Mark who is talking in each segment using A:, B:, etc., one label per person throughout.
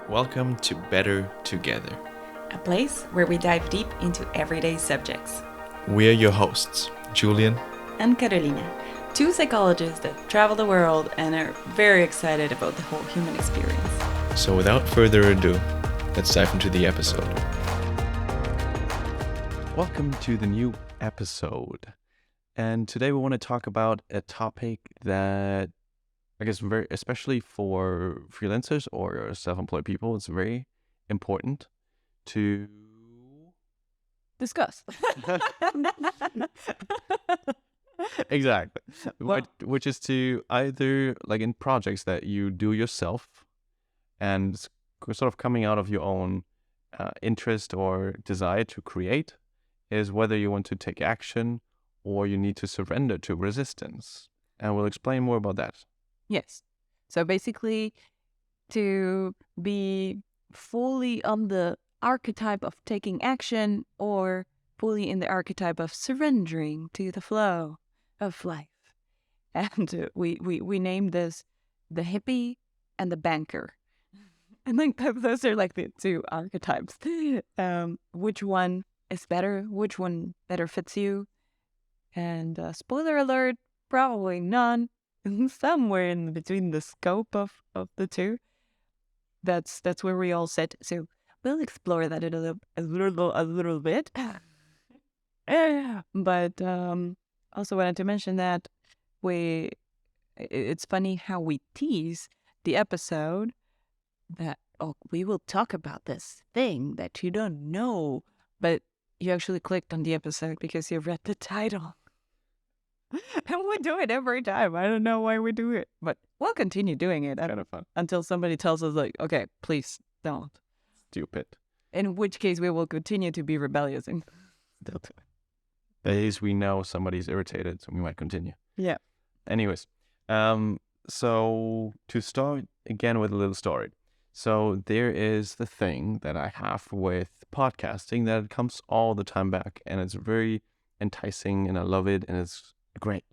A: Welcome to Better Together.
B: A place where we dive deep into everyday subjects.
A: We are your hosts, Julian
B: and Carolina, two psychologists that travel the world and are very excited about the whole human experience.
A: So without further ado, let's dive into the episode. Welcome to the new episode. And today we want to talk about a topic that I guess very, especially for freelancers or self-employed people, it's very important to
C: discuss.
A: Exactly. Which is to either, like in projects that you do yourself and sort of coming out of your own interest or desire to create, is whether you want to take action or you need to surrender to resistance. And we'll explain more about that.
C: Yes. So basically, to be fully on the archetype of taking action or fully in the archetype of surrendering to the flow of life. And we named this the hippie and the banker. I think those are like the two archetypes. Which one is better? Which one better fits you? And spoiler alert, probably none. Somewhere in between the scope of the two. That's where we all sit. So we'll explore that a little bit. But also wanted to mention that it's funny how we tease the episode that we will talk about this thing that you don't know, but you actually clicked on the episode because you read the title. And we do it every time. I don't know why we do it, but we'll continue doing it.
A: Kind of fun.
C: Until somebody tells us, like, okay, please don't.
A: Stupid.
C: In which case, we will continue to be rebellious and still do it.
A: At least we know somebody's irritated, so we might continue.
C: Yeah.
A: Anyways, so to start again with a little story. So there is the thing that I have with podcasting that comes all the time back, and it's very enticing, and I love it, and it's great.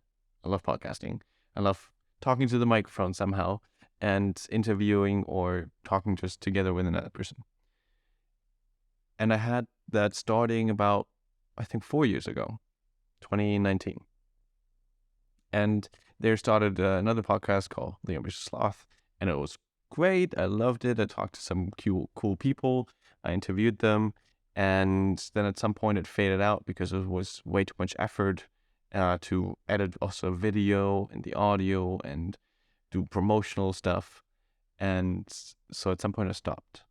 A: I love podcasting. I love talking to the microphone somehow and interviewing or talking just together with another person. And I had that starting about, I think, 4 years ago, 2019. And there started another podcast called The Ambitious Sloth, and it was great. I loved it. I talked to some cool people. I interviewed them. And then at some point it faded out because it was way too much effort to edit also video and the audio and do promotional stuff. And so at some point I stopped.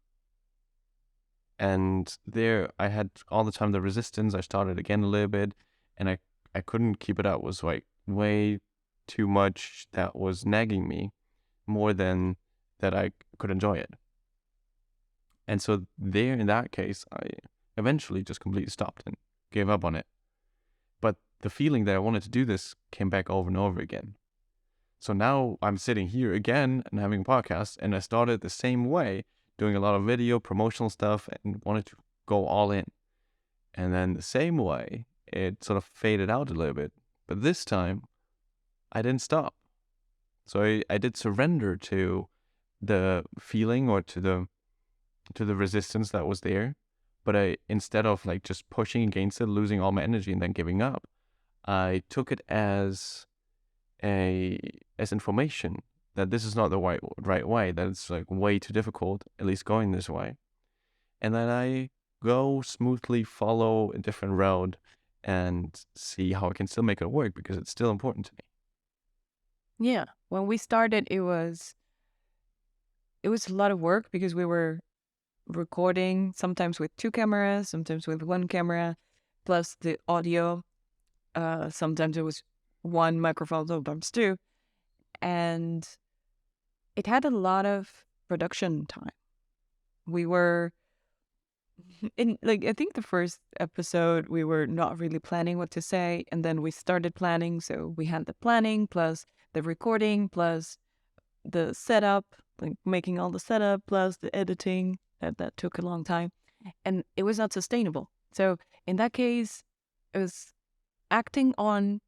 A: And there I had all the time the resistance. I started again a little bit, and I couldn't keep it up. It was like way too much that was nagging me more than that I could enjoy it. And so there, in that case, I eventually just completely stopped and gave up on it. But the feeling that I wanted to do this came back over and over again. So now I'm sitting here again and having a podcast, and I started the same way, doing a lot of video, promotional stuff, and wanted to go all in. And then the same way, it sort of faded out a little bit. But this time, I didn't stop. So I did surrender to the feeling or to the resistance that was there. But instead of like just pushing against it, losing all my energy and then giving up, I took it as information that this is not the right way, that it's like way too difficult, at least going this way. And then I go smoothly, follow a different road and see how I can still make it work, because it's still important to me.
C: Yeah. When we started, it was a lot of work because we were recording sometimes with 2 cameras, sometimes with 1 camera, plus the audio. Sometimes it was 1 microphone, sometimes 2. And it had a lot of production time. We were I think the first episode, we were not really planning what to say. And then we started planning. So we had the planning plus the recording plus the setup, like making all the setup plus the editing. That took a long time. And it was not sustainable. So in that case, it was acting on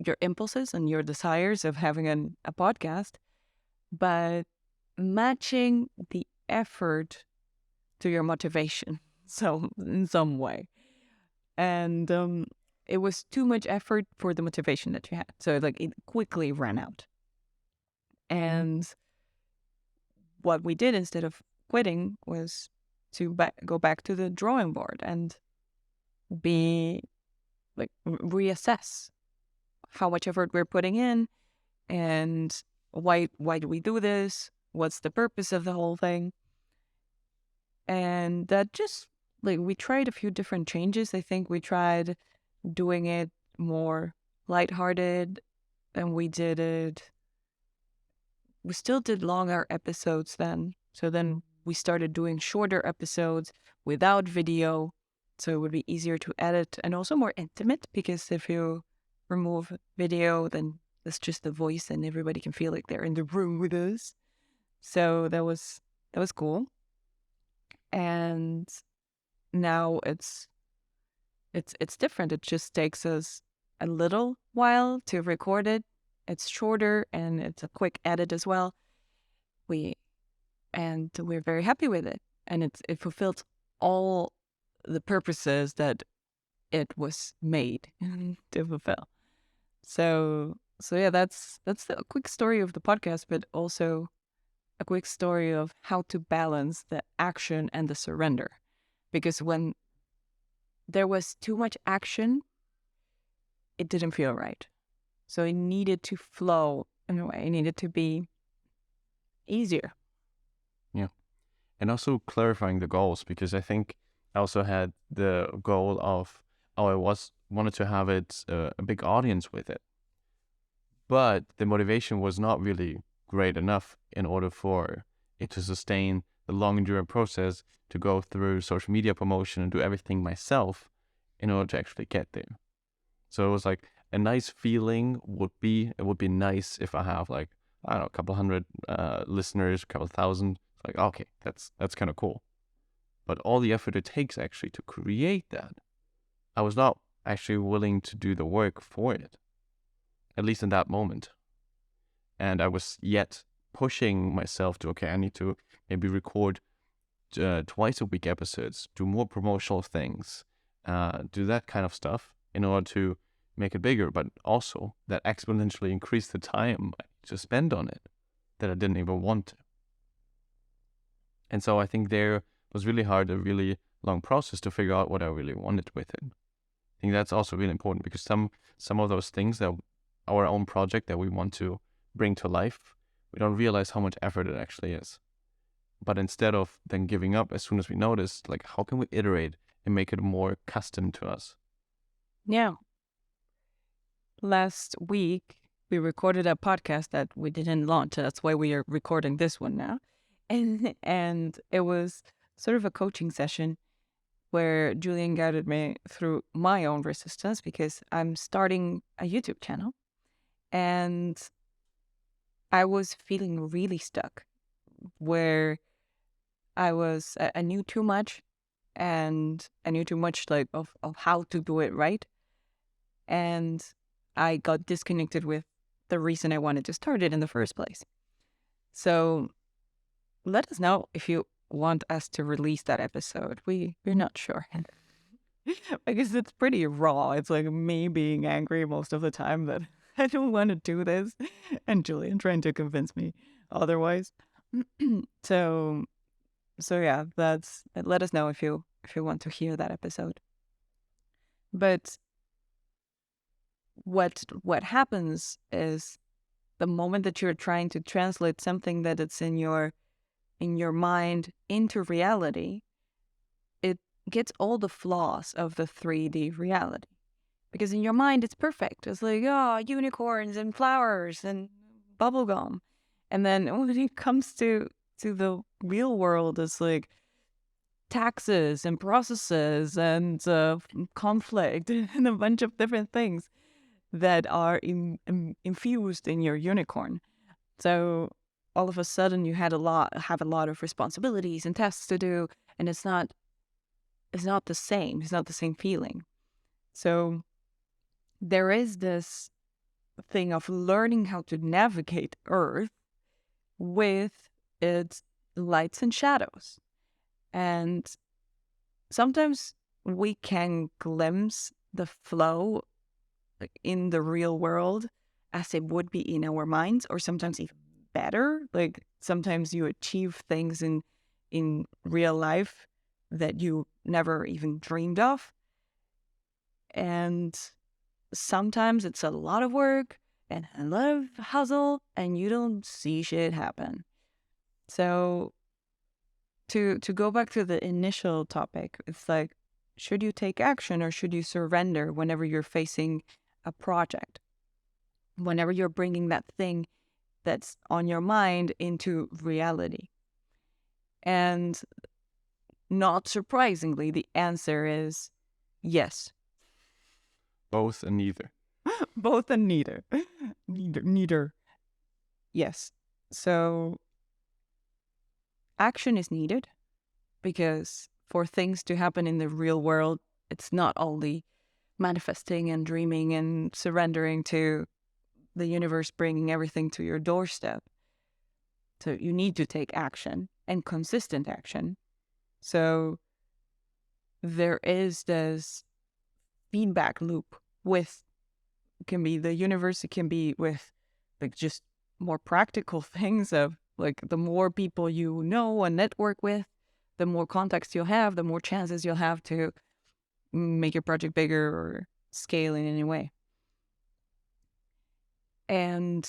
C: your impulses and your desires of having a podcast, but matching the effort to your motivation, so in some way. And it was too much effort for the motivation that you had. So like it quickly ran out. And what we did instead of quitting was to go back to the drawing board and be like reassess how much effort we're putting in and why do we do this? What's the purpose of the whole thing? And that just like we tried a few different changes. I think we tried doing it more lighthearted, and we still did longer episodes then. So then we started doing shorter episodes without video, so it would be easier to edit and also more intimate, because if you remove video, then it's just the voice and everybody can feel like they're in the room with us. So that was cool. And now it's different. It just takes us a little while to record it. It's shorter and it's a quick edit as well. We're very happy with it, and it fulfilled all the purposes that it was made to fulfill. So yeah, that's a quick story of the podcast, but also a quick story of how to balance the action and the surrender. Because when there was too much action, it didn't feel right. So it needed to flow in a way. It needed to be easier.
A: Yeah. And also clarifying the goals, because I think I also had the goal of, wanted to have it a big audience with it. But the motivation was not really great enough in order for it to sustain the long enduring process to go through social media promotion and do everything myself in order to actually get there. So it was like a nice feeling it would be nice if I have like, I don't know, a couple hundred listeners, a couple thousand. It's like, okay, that's kind of cool. But all the effort it takes actually to create that, I was not actually willing to do the work for it, at least in that moment. And I was yet pushing myself to, okay, I need to maybe record twice a week episodes, do more promotional things, do that kind of stuff in order to make it bigger, but also that exponentially increase the time I need to spend on it that I didn't even want to. And so I think there was really hard, a really long process to figure out what I really wanted with it. I think that's also really important, because some of those things that our own project that we want to bring to life, we don't realize how much effort it actually is. But instead of then giving up as soon as we notice, like, how can we iterate and make it more custom to us?
C: Yeah. Last week, we recorded a podcast that we didn't launch. That's why we are recording this one now. And it was sort of a coaching session where Julian guided me through my own resistance, because I'm starting a YouTube channel. And I was feeling really stuck, where I knew too much, and I knew too much like of how to do it right. And I got disconnected with the reason I wanted to start it in the first place. So let us know if you want us to release that episode. We're not sure. Because it's pretty raw. It's like me being angry most of the time that I don't want to do this, and Julian trying to convince me otherwise. So yeah, let us know if you want to hear that episode. But what happens is, the moment that you're trying to translate something that it's in your mind into reality, it gets all the flaws of the 3D reality. Because in your mind, it's perfect. It's like, oh, unicorns and flowers and bubblegum. And then when it comes to the real world, it's like taxes and processes and conflict and a bunch of different things that are infused in your unicorn. So all of a sudden you have a lot of responsibilities and tasks to do, and it's not the same. It's not the same feeling. So there is this thing of learning how to navigate Earth with its lights and shadows. And sometimes we can glimpse the flow in the real world as it would be in our minds, or sometimes even better. Like sometimes you achieve things in real life that you never even dreamed of. And sometimes it's a lot of work and a lot of hustle and you don't see shit happen. So to go back to the initial topic, it's like, should you take action or should you surrender whenever you're facing a project? Whenever you're bringing that thing that's on your mind into reality? And not surprisingly, the answer is yes.
A: Both and neither.
C: Both and neither. Neither. Yes. So action is needed because for things to happen in the real world, it's not only manifesting and dreaming and surrendering to the universe bringing everything to your doorstep. So you need to take action and consistent action. So there is this feedback loop with, it can be the universe, it can be with like just more practical things of like the more people you know and network with, the more contacts you'll have, the more chances you'll have to make your project bigger or scale in any way. And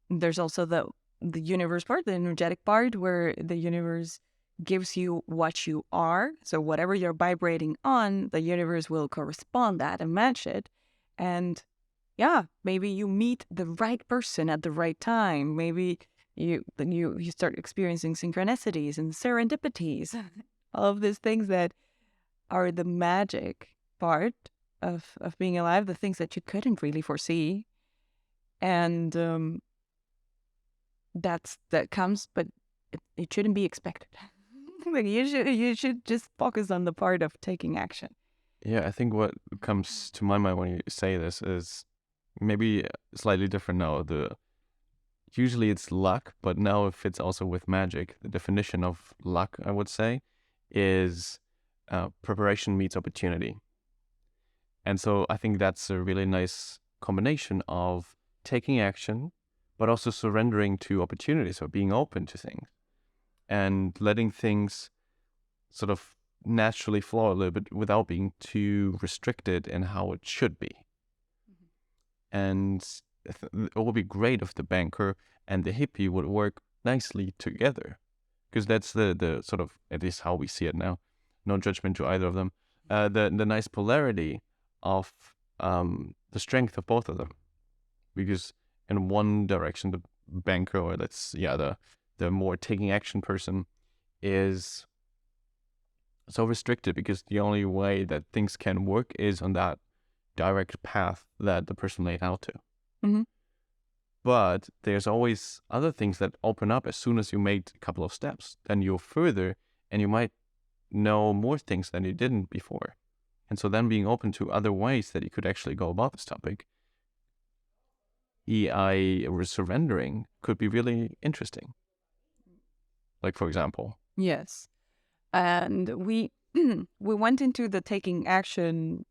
C: there's also the universe part, the energetic part, where the universe gives you what you are. So whatever you're vibrating on, the universe will correspond that and match it. And yeah, maybe you meet the right person at the right time. Maybe you start experiencing synchronicities and serendipities. All of these things that are the magic part of being alive, the things that you couldn't really foresee. And that comes, but it shouldn't be expected. Like you should just focus on the part of taking action.
A: Yeah, I think what comes to my mind when you say this is maybe slightly different now. Usually it's luck, but now it fits also with magic. The definition of luck, I would say, is preparation meets opportunity. And so I think that's a really nice combination of taking action, but also surrendering to opportunities or being open to things and letting things sort of naturally flow a little bit without being too restricted in how it should be. And it would be great if the banker and the hippie would work nicely together, because that's the sort of, at least how we see it now, no judgment to either of them, the nice polarity of the strength of both of them. Because in one direction, the banker, or the more taking action person, is so restricted because the only way that things can work is on that direct path that the person laid out to.
C: Mm-hmm.
A: But there's always other things that open up as soon as you made a couple of steps. Then you're further and you might know more things than you didn't before. And so then being open to other ways that you could actually go about this topic, EI or surrendering, could be really interesting. Like, for example.
C: Yes. And we went into the taking action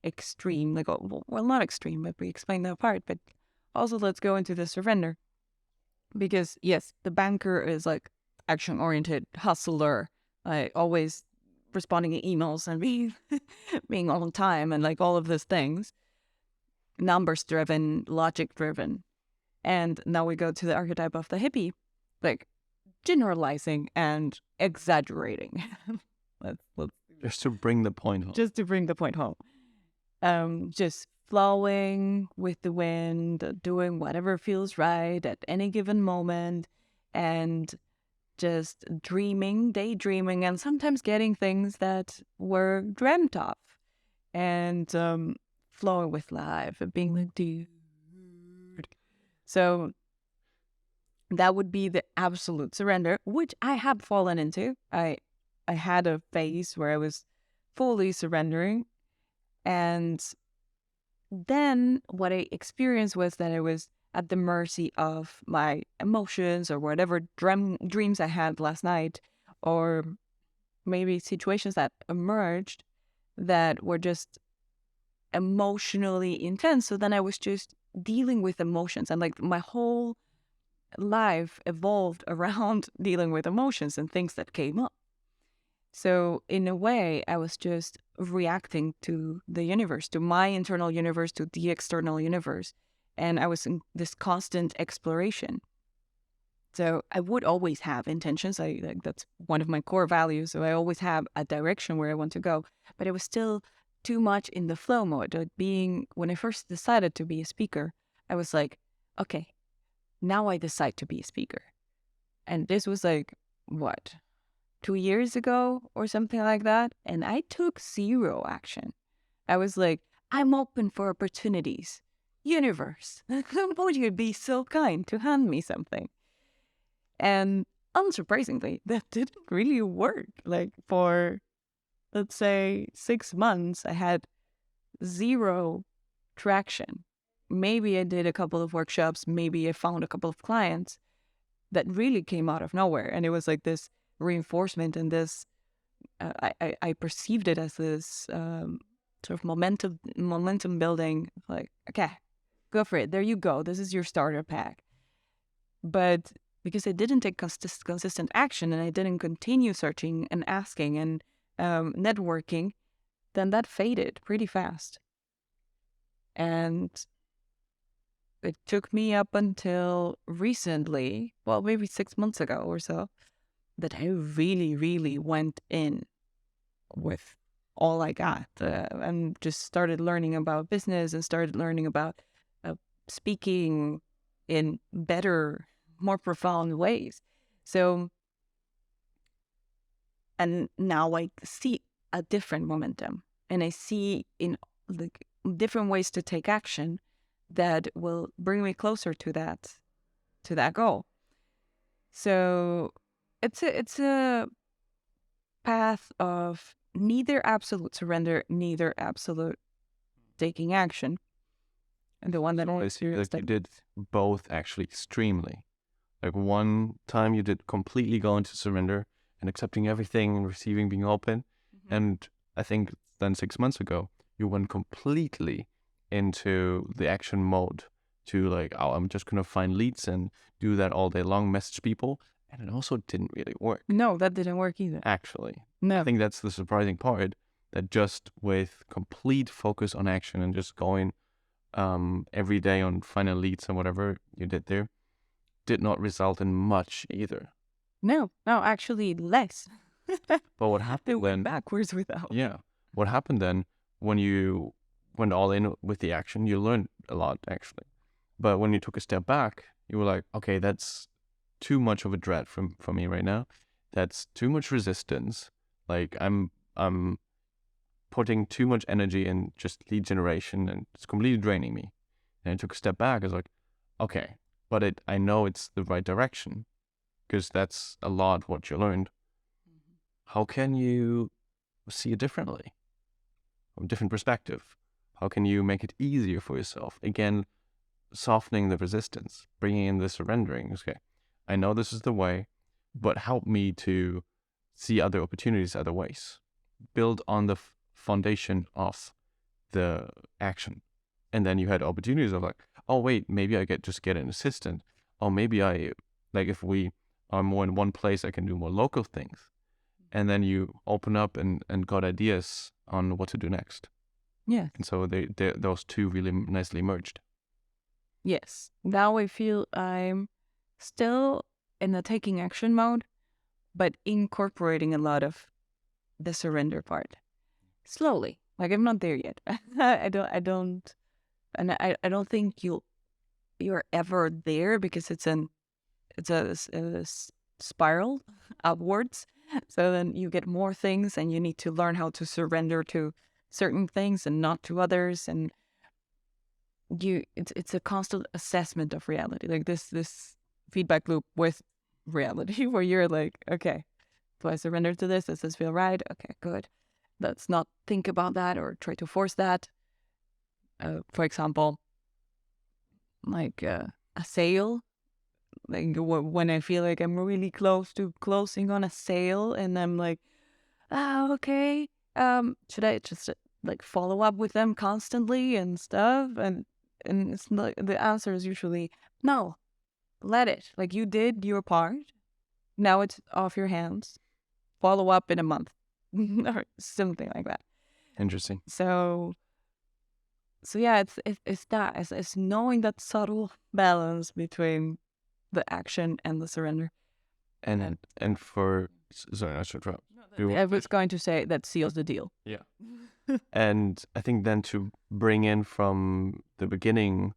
C: extreme, like, well, not extreme, but we explained that part. But also let's go into the surrender. Because yes, the banker is like action-oriented hustler, always responding to emails and being on time and like all of these things. Numbers-driven, logic-driven. And now we go to the archetype of the hippie, like generalizing and exaggerating. let's
A: Just to bring the point home.
C: Just to bring the point home. Just flowing with the wind, doing whatever feels right at any given moment, and just daydreaming, and sometimes getting things that were dreamt of, and flowing with life and being like, dude. So that would be the absolute surrender, which I have fallen into. I had a phase where I was fully surrendering, and then what I experienced was that I was at the mercy of my emotions or whatever dreams I had last night, or maybe situations that emerged that were just emotionally intense. So then I was just dealing with emotions, and like my whole life evolved around dealing with emotions and things that came up. So in a way, I was just reacting to the universe, to my internal universe, to the external universe. And I was in this constant exploration. So I would always have intentions. That's one of my core values. So I always have a direction where I want to go. But it was still too much in the flow mode. Like when I first decided to be a speaker, I was like, okay, now I decide to be a speaker. And this was like, what, 2 years ago or something like that. And I took zero action. I was like, I'm open for opportunities. Universe, would you be so kind to hand me something? And unsurprisingly, that didn't really work. Like for, let's say, 6 months, I had zero traction. Maybe I did a couple of workshops, maybe I found a couple of clients that really came out of nowhere. And it was like this reinforcement and this, I perceived it as this sort of momentum building, like, okay, go for it. There you go. This is your starter pack. But because I didn't take consistent action and I didn't continue searching and asking and networking, then that faded pretty fast. And it took me up until recently, well, maybe 6 months ago or so, that I really, really went in with all I got and just started learning about business and started learning about speaking in better, more profound ways. So, and now I see a different momentum, and I see in like different ways to take action that will bring me closer to that goal. So it's a path of neither absolute surrender, neither absolute taking action. And the one that I
A: I see that you did both actually extremely. Like one time you did completely go into surrender and accepting everything and receiving, being open.
C: Mm-hmm.
A: And I think then 6 months ago, you went completely into the action mode to like, oh, I'm just going to find leads and do that all day long, message people. And it also didn't really work.
C: No, that didn't work either.
A: Actually.
C: No.
A: I think that's the surprising part, that just with complete focus on action and just going every day on finding leads and whatever you did there, did not result in much either.
C: No, actually less.
A: But what happened
C: They went
A: then?
C: backwards without.
A: Yeah. What happened then when you went all in with the action? You learned a lot actually. But when you took a step back, you were like, okay, that's too much of a dread for me right now. That's too much resistance. Like I'm putting too much energy in just lead generation and it's completely draining me. And I took a step back. I was like, okay, but I know it's the right direction because that's a lot what you learned. How can you see it differently? From a different perspective? How can you make it easier for yourself? Again, softening the resistance, bringing in the surrendering. Okay, I know this is the way, but help me to see other opportunities, other ways. Build on the foundation of the action. And then you had opportunities of like, oh wait, maybe I just get an assistant. Or maybe if we are more in one place, I can do more local things. And then you open up and got ideas on what to do next.
C: Yeah.
A: And so those two really nicely merged.
C: Yes. Now I feel I'm still in the taking action mode, but incorporating a lot of the surrender part slowly. Like I'm not there yet. I don't, and I don't think you're ever there because it's a spiral upwards. So then you get more things, and you need to learn how to surrender to certain things and not to others, and it's a constant assessment of reality, like this feedback loop with reality where you're like, okay, do I surrender to this? Does this feel right? Okay, good. Let's not think about that or try to force that. For example, like a sale. Like when I feel like I'm really close to closing on a sale, and I'm like, okay, should I just like follow up with them constantly and stuff? And it's not, the answer is usually no. Let it. Like, you did your part. Now it's off your hands. Follow up in a month or something like that.
A: Interesting.
C: So yeah, it's knowing that subtle balance between the action and the surrender.
A: And for sorry, I should interrupt.
C: I was going to say that seals the deal.
A: Yeah. And I think then to bring in from the beginning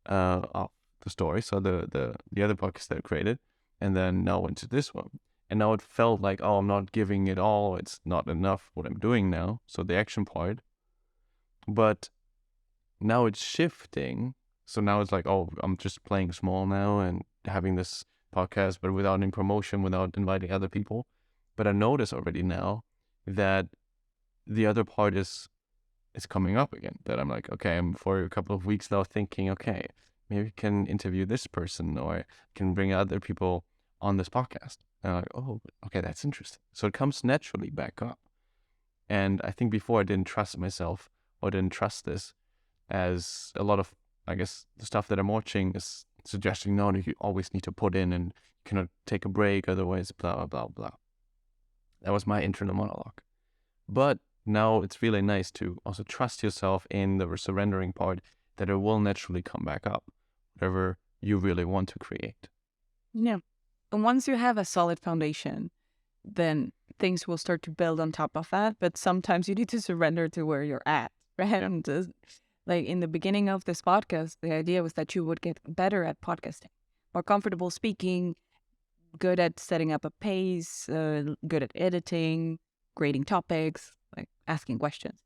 A: of the story, so the other podcast that I created, and then now into this one. And now it felt like, oh, I'm not giving it all. It's not enough what I'm doing now. So the action part. But now it's shifting. So now it's like, oh, I'm just playing small now and having this podcast, but without any promotion, without inviting other people. But I notice already now that the other part is coming up again. That I'm like, okay, I'm for a couple of weeks now thinking, okay, maybe I can interview this person or can bring other people on this podcast. And I'm like, oh, okay, that's interesting. So it comes naturally back up. And I think before I didn't trust myself or didn't trust this, as a lot of, I guess, the stuff that I'm watching is suggesting, no, you always need to put in and you cannot take a break, otherwise blah, blah, blah, blah. That was my internal monologue. But now it's really nice to also trust yourself in the surrendering part, that it will naturally come back up, whatever you really want to create.
C: Yeah. And once you have a solid foundation, then things will start to build on top of that. But sometimes you need to surrender to where you're at, right?
A: Yeah.
C: And like in the beginning of this podcast, the idea was that you would get better at podcasting, more comfortable speaking, good at setting up a pace, good at editing, grading topics, like asking questions.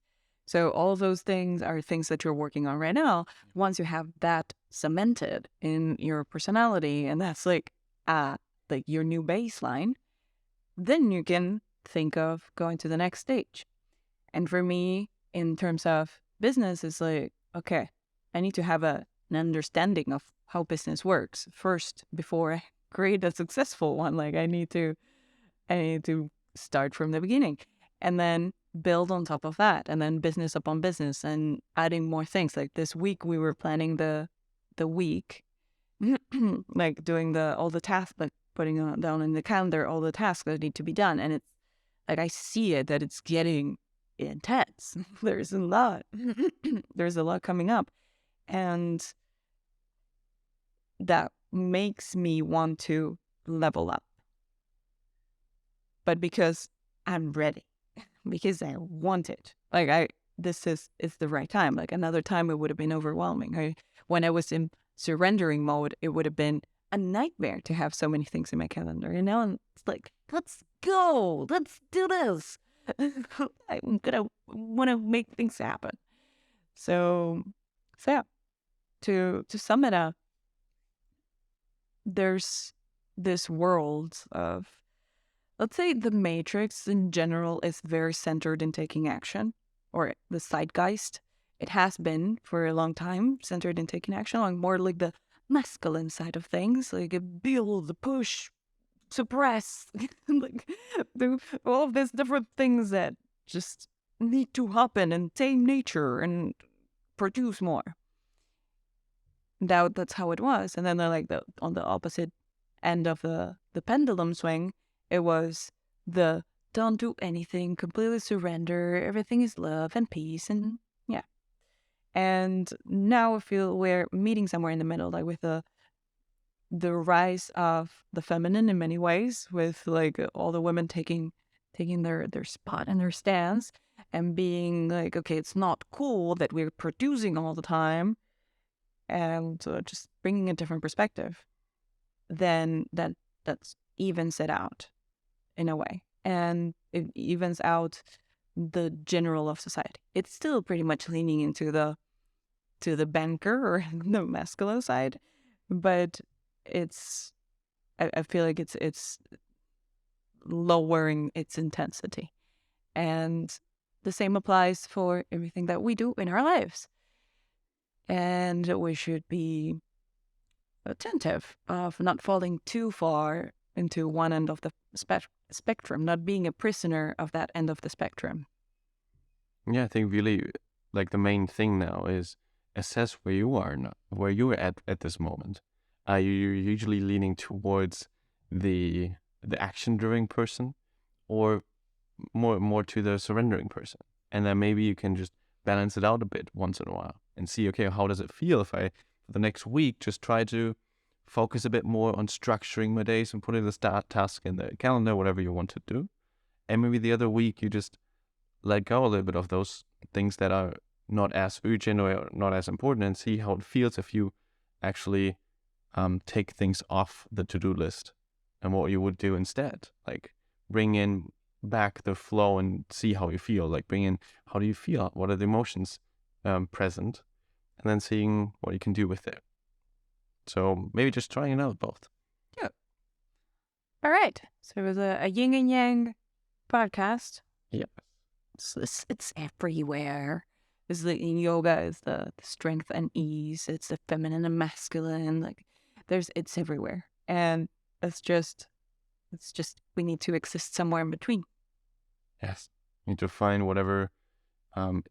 C: So all of those things are things that you're working on right now. Once you have that cemented in your personality, and that's like your new baseline, then you can think of going to the next stage. And for me, in terms of business, it's like, okay, I need to have an understanding of how business works first before I create a successful one. Like I need to start from the beginning and then build on top of that, and then business upon business and adding more things. Like this week we were planning the week, like doing all the tasks, like putting down in the calendar all the tasks that need to be done. And it's like, I see it that it's getting intense. There's a lot. There's a lot coming up. And that makes me want to level up. But because I'm ready, because I want it. Like this is the right time. Like another time it would have been overwhelming. When I was in surrendering mode, it would have been a nightmare to have so many things in my calendar. And now it's like, let's go, let's do this. I'm gonna want to make things happen. So yeah, to sum it up, there's this world of, let's say the Matrix in general is very centered in taking action, or the zeitgeist. It has been for a long time centered in taking action, like more like the masculine side of things, like a build, push, suppress, like all of these different things that just need to happen and tame nature and produce more. That's how it was. And then like on the opposite end of the pendulum swing, it was the don't do anything, completely surrender, everything is love and peace, and yeah. And now I feel we're meeting somewhere in the middle, like with the rise of the feminine in many ways, with like all the women taking their spot and their stance and being like, okay, it's not cool that we're producing all the time, and just bringing a different perspective. Then that's evens it out in a way, and it evens out the general of society. It's still pretty much leaning into the banker or the masculine side, but I feel like it's lowering its intensity. And the same applies for everything that we do in our lives. And we should be attentive of not falling too far into one end of the spectrum, not being a prisoner of that end of the spectrum.
A: Yeah, I think really like the main thing now is assess where you are now, where you're at this moment. Are you usually leaning towards the action-driven person, or more to the surrendering person? And then maybe you can just balance it out a bit once in a while and see, okay, how does it feel if I for the next week just try to focus a bit more on structuring my days and putting the start task in the calendar, whatever you want to do. And maybe the other week you just let go a little bit of those things that are not as urgent or not as important, and see how it feels if you actually take things off the to-do list and what you would do instead. Like bring in back the flow and see how you feel. Like bring in, how do you feel? What are the emotions present? And then seeing what you can do with it. So maybe just trying it out both.
C: Yeah. All right. So it was a yin and yang podcast.
A: Yeah.
C: It's everywhere. It's like in yoga is the strength and ease. It's the feminine and masculine. Like it's everywhere. And it's just we need to exist somewhere in between.
A: Yes. You need to find whatever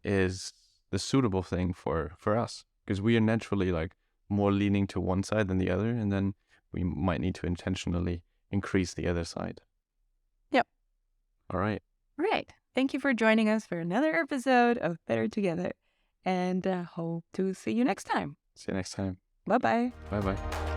A: is the suitable thing for us, because we are naturally like more leaning to one side than the other, and then we might need to intentionally increase the other side.
C: Yep.
A: All right.
C: Right. Thank you for joining us for another episode of Better Together, and hope to see you next time.
A: See you next time.
C: Bye-bye.
A: Bye-bye.